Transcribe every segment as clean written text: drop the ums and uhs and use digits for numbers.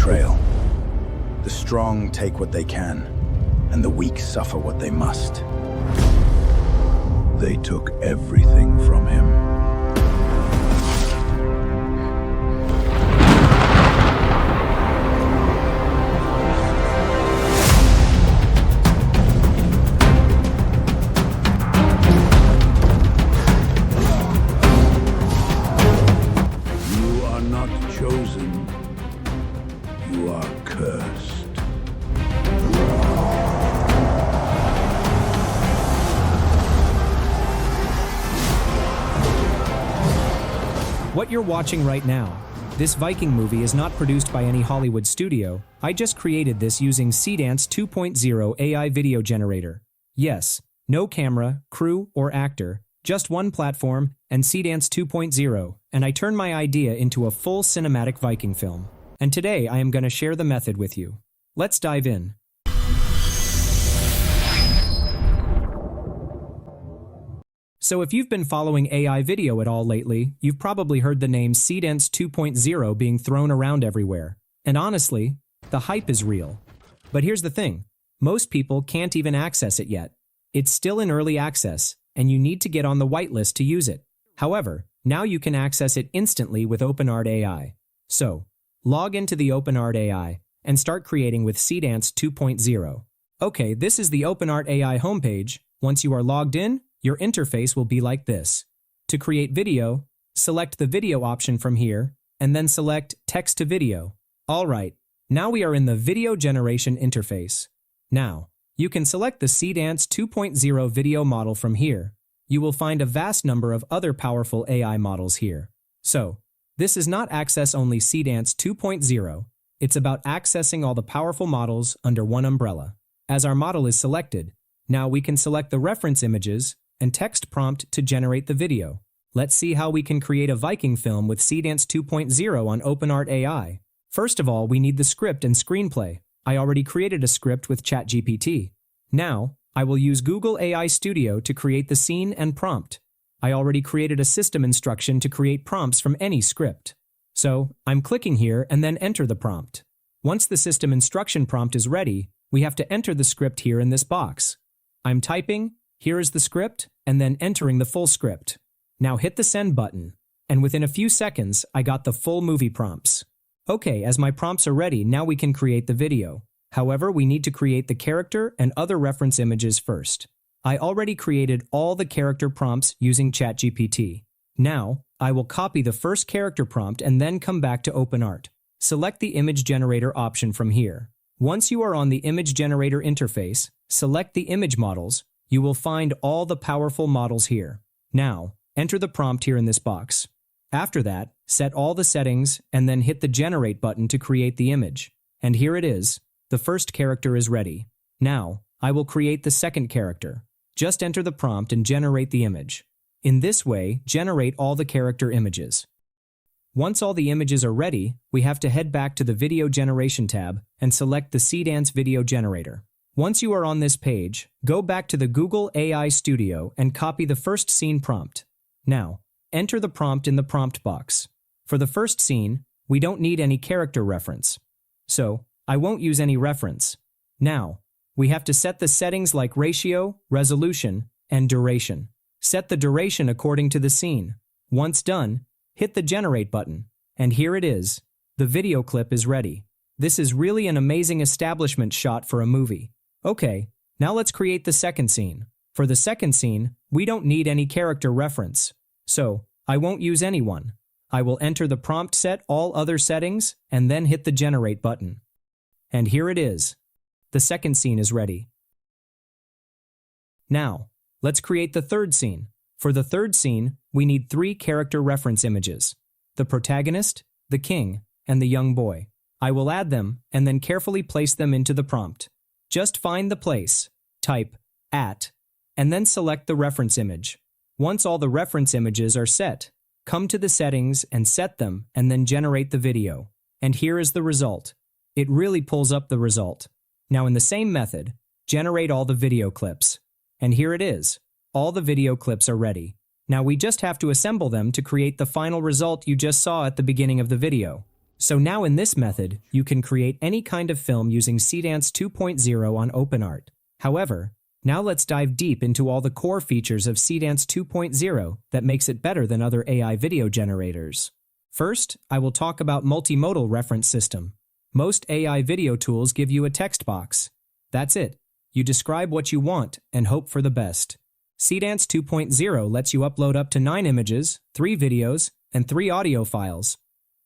betrayal. The strong take what they can, and the weak suffer what they must. They took everything from him. You are not chosen. You are cursed. What you're watching right now, this Viking movie is not produced by any Hollywood studio. I just created this using Seedance 2.0 AI video generator. Yes, no camera, crew, or actor, just one platform and Seedance 2.0, and I turned my idea into a full cinematic Viking film. And today I am going to share the method with you. Let's dive in. So if you've been following AI video at all lately, you've probably heard the name Seedance 2.0 being thrown around everywhere. And honestly, the hype is real. But here's the thing, most people can't even access it yet. It's still in early access, and you need to get on the whitelist to use it. However, now you can access it instantly with Openart AI. So, log into the Openart AI and start creating with Seedance 2.0. Okay, this is the Openart AI homepage. Once you are logged in, your interface will be like this. To create video, select the video option from here, and then select text to video. Alright, now we are in the video generation interface. Now, you can select the Seedance 2.0 video model from here. You will find a vast number of other powerful AI models here. So, this is not access-only Seedance 2.0. It's about accessing all the powerful models under one umbrella. As our model is selected, now we can select the reference images and text prompt to generate the video. Let's see how we can create a Viking film with Seedance 2.0 on Openart AI. First of all, we need the script and screenplay. I already created a script with ChatGPT. Now, I will use Google AI Studio to create the scene and prompt. I already created a system instruction to create prompts from any script. So, I'm clicking here and then enter the prompt. Once the system instruction prompt is ready, we have to enter the script here in this box. I'm typing, here is the script, and then entering the full script. Now hit the send button, and within a few seconds, I got the full movie prompts. Okay, as my prompts are ready, now we can create the video. However, we need to create the character and other reference images first. I already created all the character prompts using ChatGPT. Now, I will copy the first character prompt and then come back to Openart. Select the image generator option from here. Once you are on the image generator interface, select the image models. You will find all the powerful models here. Now, enter the prompt here in this box. After that, set all the settings and then hit the Generate button to create the image. And here it is. The first character is ready. Now, I will create the second character. Just enter the prompt and generate the image. In this way, generate all the character images. Once all the images are ready, we have to head back to the Video Generation tab and select the Seedance Video Generator. Once you are on this page, go back to the Google AI Studio and copy the first scene prompt. Now, enter the prompt in the prompt box. For the first scene, we don't need any character reference. So, I won't use any reference. Now, we have to set the settings like ratio, resolution, and duration. Set the duration according to the scene. Once done, hit the Generate button. And here it is. The video clip is ready. This is really an amazing establishment shot for a movie. Okay, now let's create the second scene. For the second scene, we don't need any character reference. So, I won't use anyone. I will enter the prompt, set all other settings, and then hit the Generate button. And here it is. The second scene is ready. Now, let's create the third scene. For the third scene, we need 3 character reference images: the protagonist, the king, and the young boy. I will add them and then carefully place them into the prompt. Just find the place, type @ and then select the reference image. Once all the reference images are set, come to the settings and set them and then generate the video. And here is the result. It really pulls up the result. Now in the same method, generate all the video clips. And here it is. All the video clips are ready. Now we just have to assemble them to create the final result you just saw at the beginning of the video. So now in this method, you can create any kind of film using Seedance 2.0 on Openart. However, now let's dive deep into all the core features of Seedance 2.0 that makes it better than other AI video generators. First, I will talk about multimodal reference system. Most AI video tools give you a text box. That's it. You describe what you want and hope for the best. Seedance 2.0 lets you upload up to 9 images, 3 videos, and 3 audio files,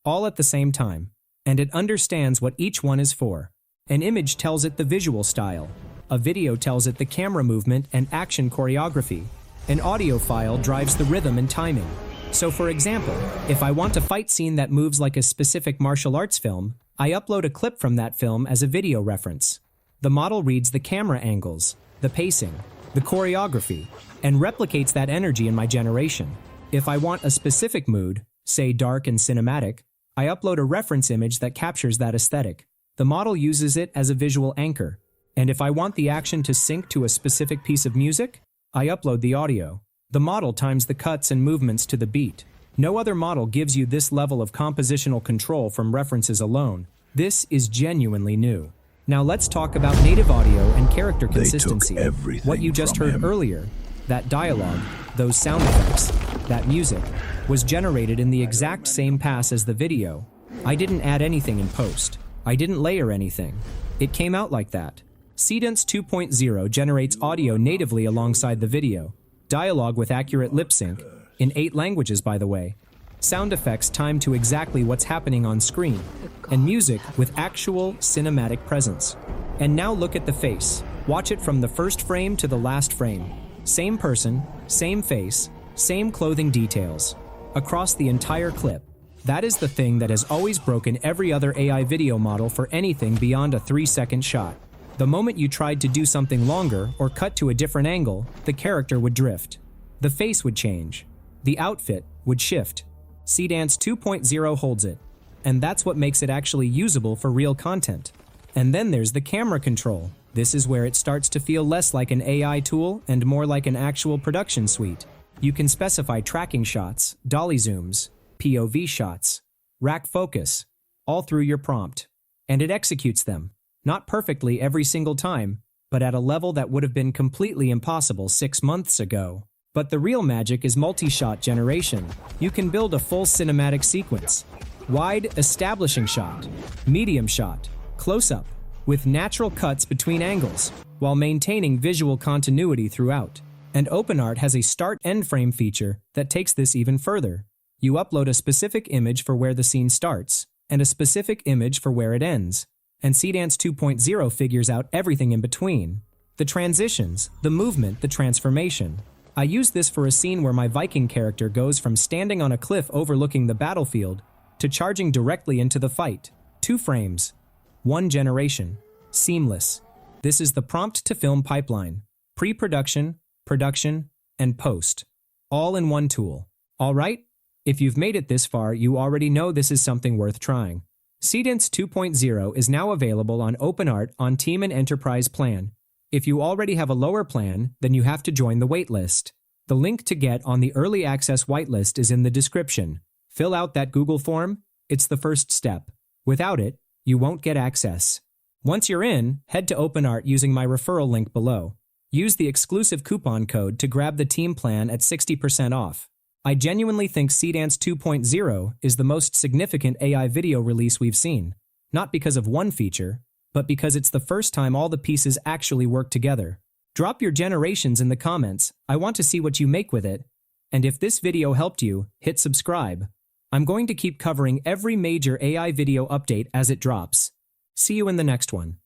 all at the same time, and it understands what each one is for. An image tells it the visual style. A video tells it the camera movement and action choreography. An audio file drives the rhythm and timing. So for example, if I want a fight scene that moves like a specific martial arts film, I upload a clip from that film as a video reference. The model reads the camera angles, the pacing, the choreography, and replicates that energy in my generation. If I want a specific mood, say dark and cinematic, I upload a reference image that captures that aesthetic. The model uses it as a visual anchor. And if I want the action to sync to a specific piece of music, I upload the audio. The model times the cuts and movements to the beat. No other model gives you this level of compositional control from references alone. This is genuinely new. Now let's talk about native audio and character consistency. What you just heard earlier, that dialogue, those sound effects, that music, was generated in the exact same pass as the video. I didn't add anything in post. I didn't layer anything. It came out like that. Seedance 2.0 generates audio natively alongside the video. Dialogue with accurate lip sync, in 8 languages by the way. Sound effects timed to exactly what's happening on screen. And music with actual cinematic presence. And now look at the face. Watch it from the first frame to the last frame. Same person, same face, same clothing details. Across the entire clip. That is the thing that has always broken every other AI video model for anything beyond a 3-second shot. The moment you tried to do something longer or cut to a different angle, the character would drift. The face would change. The outfit would shift. Seedance 2.0 holds it. And that's what makes it actually usable for real content. And then there's the camera control. This is where it starts to feel less like an AI tool and more like an actual production suite. You can specify tracking shots, dolly zooms, POV shots, rack focus, all through your prompt. And it executes them. Not perfectly every single time, but at a level that would have been completely impossible 6 months ago. But the real magic is multi-shot generation. You can build a full cinematic sequence. Wide establishing shot, medium shot, close-up, with natural cuts between angles, while maintaining visual continuity throughout. And Openart has a start-end frame feature that takes this even further. You upload a specific image for where the scene starts, and a specific image for where it ends. And Seedance 2.0 figures out everything in between. The transitions, the movement, the transformation. I use this for a scene where my Viking character goes from standing on a cliff overlooking the battlefield to charging directly into the fight. 2 frames. 1 generation. Seamless. This is the prompt-to-film pipeline. Pre-production, production, and post. All in one tool. All right? If you've made it this far, you already know this is something worth trying. Seedance 2.0 is now available on Openart on Team and Enterprise plan. If you already have a lower plan, then you have to join the waitlist. The link to get on the Early Access whitelist is in the description. Fill out that Google form. It's the first step. Without it, you won't get access. Once you're in, head to Openart using my referral link below. Use the exclusive coupon code to grab the team plan at 60% off. I genuinely think Seedance 2.0 is the most significant AI video release we've seen. Not because of one feature, but because it's the first time all the pieces actually work together. Drop your generations in the comments. I want to see what you make with it. And if this video helped you, hit subscribe. I'm going to keep covering every major AI video update as it drops. See you in the next one.